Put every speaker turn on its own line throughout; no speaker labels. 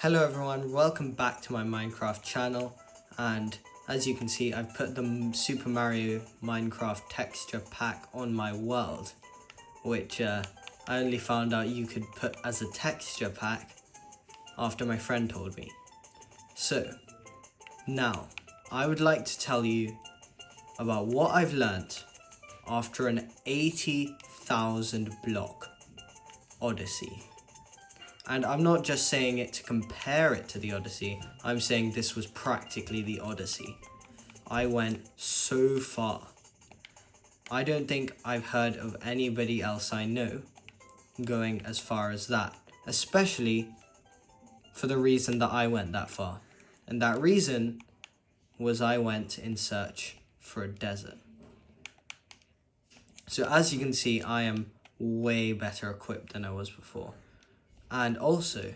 Hello everyone, welcome back to my Minecraft channel, and as you can see I've put the Super Mario Minecraft texture pack on my world, which I only found out you could put as a texture pack after my friend told me. So, now I would like to tell you about what I've learnt after an 80,000 block Odyssey. And I'm not just saying it to compare it to the Odyssey, I'm saying this was practically the Odyssey. I went so far. I don't think I've heard of anybody else I know going as far as that, especially for the reason that I went that far. And that reason was I went in search for a desert. So as you can see, I am way better equipped than I was before. And also,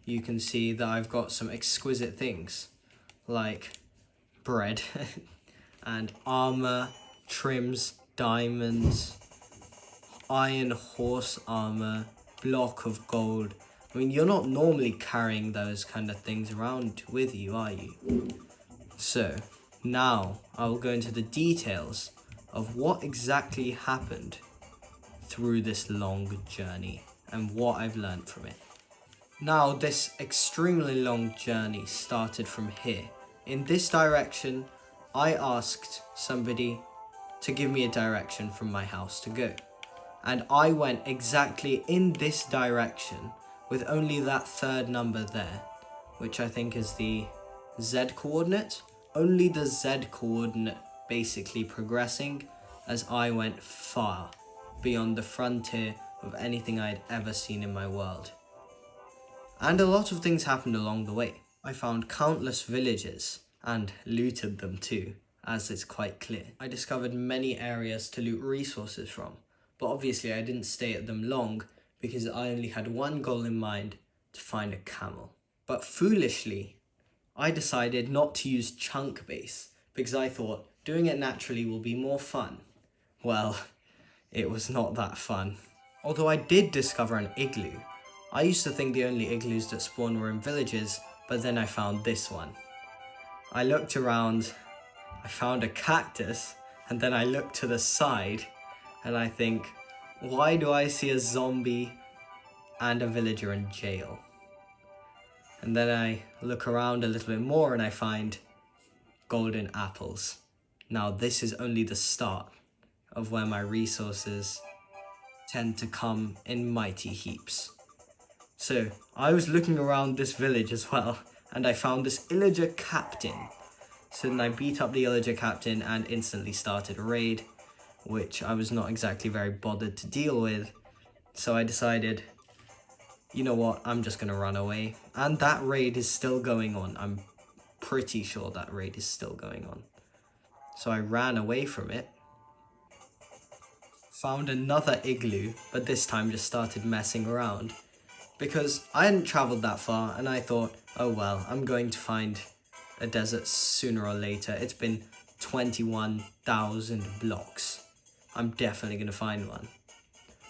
you can see that I've got some exquisite things like bread and armor, trims, diamonds, iron horse armor, block of gold. I mean, you're not normally carrying those kind of things around with you, are you? So, now I will go into the details of what exactly happened through this long journey and what I've learned from it. Now, this extremely long journey started from here. In this direction, I asked somebody to give me a direction from my house to go. And I went exactly in this direction with only that third number there, which I think is the Z coordinate. Only the Z coordinate basically progressing as I went far beyond the frontier of anything I'd ever seen in my world. And a lot of things happened along the way. I found countless villages and looted them too, as it's quite clear. I discovered many areas to loot resources from, but obviously I didn't stay at them long because I only had one goal in mind: to find a camel. But foolishly, I decided not to use chunk base because I thought doing it naturally will be more fun. Well, it was not that fun. Although I did discover an igloo. I used to think the only igloos that spawn were in villages, but then I found this one. I looked around, I found a cactus, and then I looked to the side, and I think, why do I see a zombie and a villager in jail? And then I look around a little bit more and I find golden apples. Now this is only the start of where my resources tend to come in mighty heaps. So I was looking around this village as well, and I found this villager captain. So then I beat up the villager captain and instantly started a raid, which I was not exactly very bothered to deal with. So I decided, you know what, I'm just gonna run away. And that raid is still going on. I'm pretty sure that raid is still going on. So I ran away from it, found another igloo, but this time just started messing around because I hadn't traveled that far and I thought, oh well, I'm going to find a desert sooner or later. It's been 21,000 blocks. I'm definitely going to find one.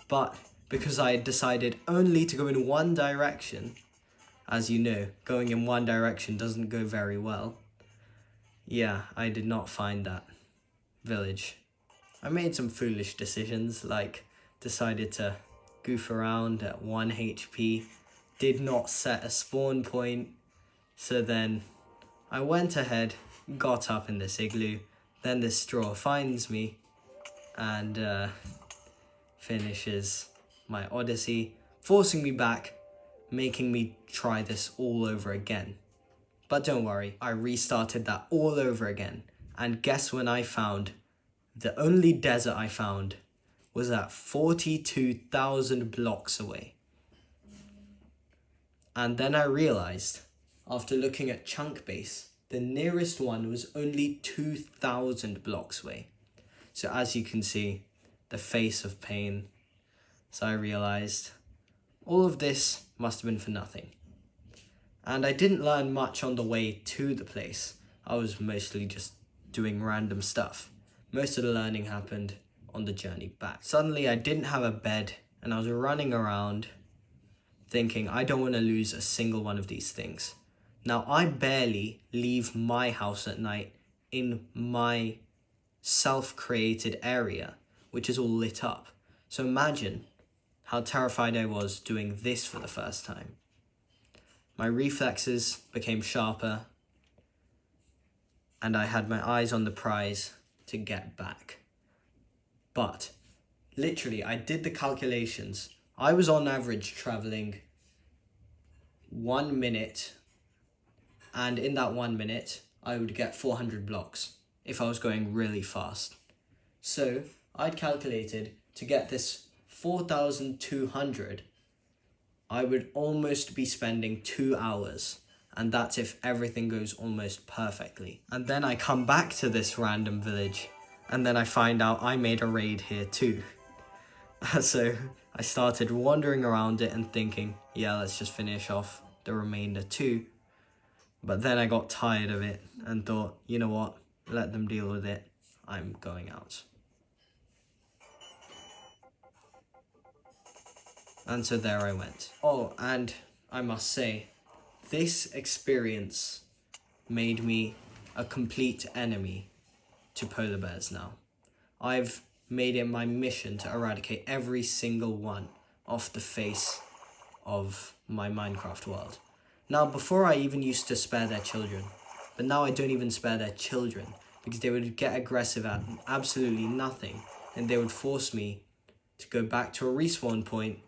But because I had decided only to go in one direction, as you know, going in one direction doesn't go very well. Yeah, I did not find that village. I made some foolish decisions, like decided to goof around at 1 HP, did not set a spawn point, so then I went ahead, got up in this igloo, then this straw finds me and finishes my odyssey, forcing me back, making me try this all over again. But don't worry, I restarted that all over again, and guess when I found the only desert I found was at 42,000 blocks away. And then I realized, after looking at chunk base, the nearest one was only 2,000 blocks away. So as you can see, the face of pain. So I realized all of this must have been for nothing. And I didn't learn much on the way to the place. I was mostly just doing random stuff. Most of the learning happened on the journey back. Suddenly I didn't have a bed and I was running around thinking I don't want to lose a single one of these things. Now, I barely leave my house at night in my self-created area, which is all lit up. So imagine how terrified I was doing this for the first time. My reflexes became sharper, and I had my eyes on the prize to get back. But literally, I did the calculations. I was on average traveling 1 minute, and in that 1 minute, I would get 400 blocks if I was going really fast. So I'd calculated to get this 4,200, I would almost be spending 2 hours. And that's if everything goes almost perfectly. And then I come back to this random village, and then I find out I made a raid here too. So I started wandering around it and thinking, yeah, let's just finish off the remainder too. But then I got tired of it and thought, you know what, let them deal with it. I'm going out. And so there I went. Oh, and I must say, this experience made me a complete enemy to polar bears now. I've made it my mission to eradicate every single one off the face of my Minecraft world. Now, before I even used to spare their children, but now I don't even spare their children because they would get aggressive at absolutely nothing, and they would force me to go back to a respawn point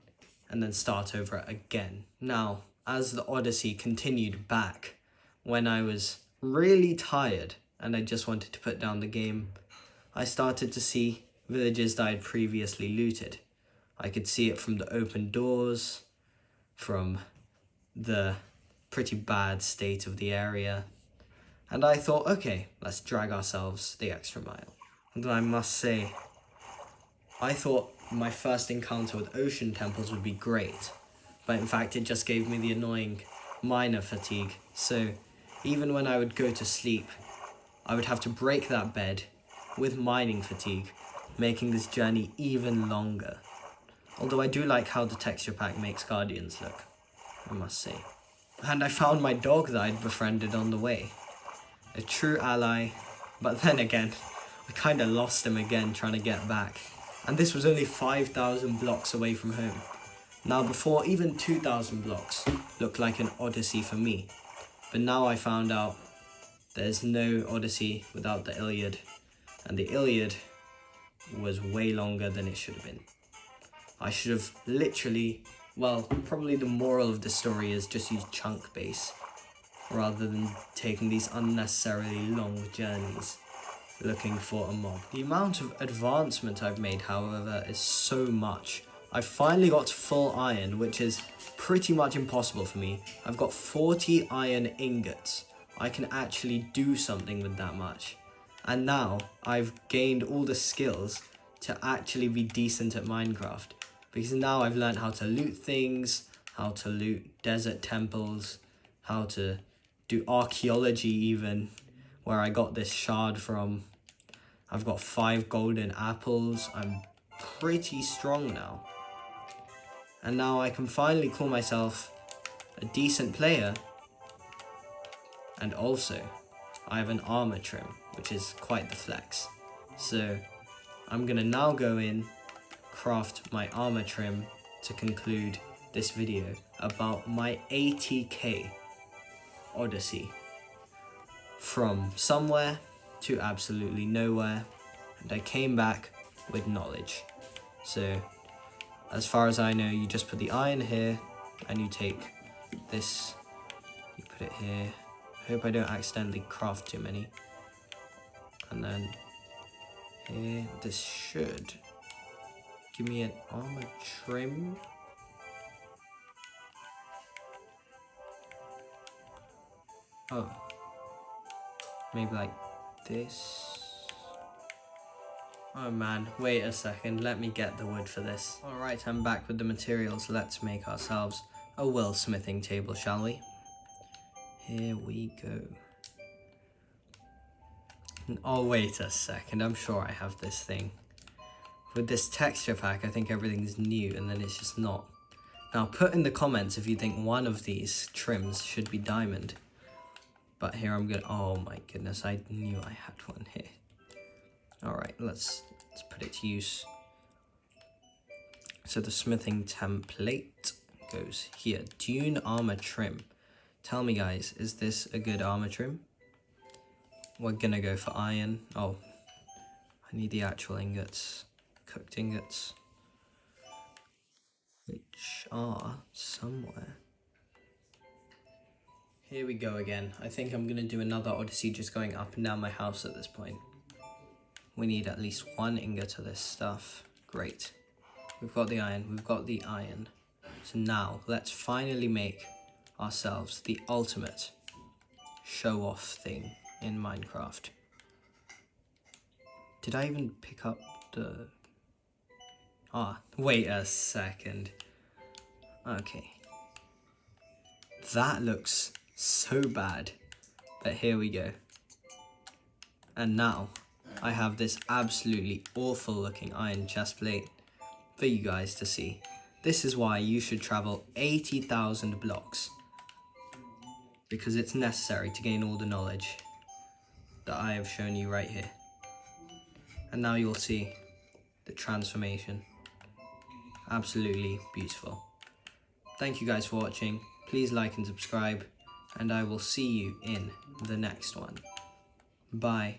and then start over again. Now, as the Odyssey continued back, when I was really tired and I just wanted to put down the game, I started to see villages that I had previously looted. I could see it from the open doors, from the pretty bad state of the area, and I thought, okay, let's drag ourselves the extra mile. And I must say, I thought my first encounter with ocean temples would be great, but in fact it just gave me the annoying miner fatigue. So even when I would go to sleep, I would have to break that bed with mining fatigue, making this journey even longer. Although I do like how the texture pack makes guardians look, I must say. And I found my dog that I'd befriended on the way. A true ally, but then again, I kind of lost him again trying to get back. And this was only 5,000 blocks away from home. Now before, even 2,000 blocks looked like an odyssey for me. But now I found out there's no Odyssey without the Iliad. And the Iliad was way longer than it should have been. I should have literally, well, probably the moral of the story is just use chunk base rather than taking these unnecessarily long journeys looking for a mob. The amount of advancement I've made, however, is so much. I finally got full iron, which is pretty much impossible for me. I've got 40 iron ingots. I can actually do something with that much. And now I've gained all the skills to actually be decent at Minecraft. Because now I've learned how to loot things, how to loot desert temples, how to do archaeology even, where I got this shard from. I've got 5 golden apples. I'm pretty strong now. And now I can finally call myself a decent player. And also, I have an armor trim, which is quite the flex. So I'm gonna now go in, craft my armor trim to conclude this video about my 80k Odyssey. From somewhere to absolutely nowhere, and I came back with knowledge. So as far as I know, you just put the iron here and you take this, you put it here. I hope I don't accidentally craft too many. And then here, this should give me an armor trim. Oh, maybe like this. Oh man, wait a second, let me get the wood for this. Alright, I'm back with the materials. Let's make ourselves a wool-smithing table, shall we? Here we go. Oh, wait a second, I'm sure I have this thing. With this texture pack, I think everything's new, and then it's just not. Now put in the comments if you think one of these trims should be diamond. But here I'm gonna, oh my goodness, I knew I had one here. Alright, let's put it to use. So the smithing template goes here. Dune armor trim. Tell me guys, is this a good armor trim? We're gonna go for iron. Oh, I need the actual ingots. Cooked ingots. Which are somewhere. Here we go again. I think I'm gonna do another Odyssey just going up and down my house at this point. We need at least 1 ingot of this stuff. Great. We've got the iron, we've got the iron. So now, let's finally make ourselves the ultimate show-off thing in Minecraft. Did I even pick up the... Ah, wait a second. Okay. That looks so bad. But here we go. And now, I have this absolutely awful looking iron chest plate for you guys to see. This is why you should travel 80,000 blocks. Because it's necessary to gain all the knowledge that I have shown you right here. And now you'll see the transformation. Absolutely beautiful. Thank you guys for watching. Please like and subscribe. And I will see you in the next one. Bye.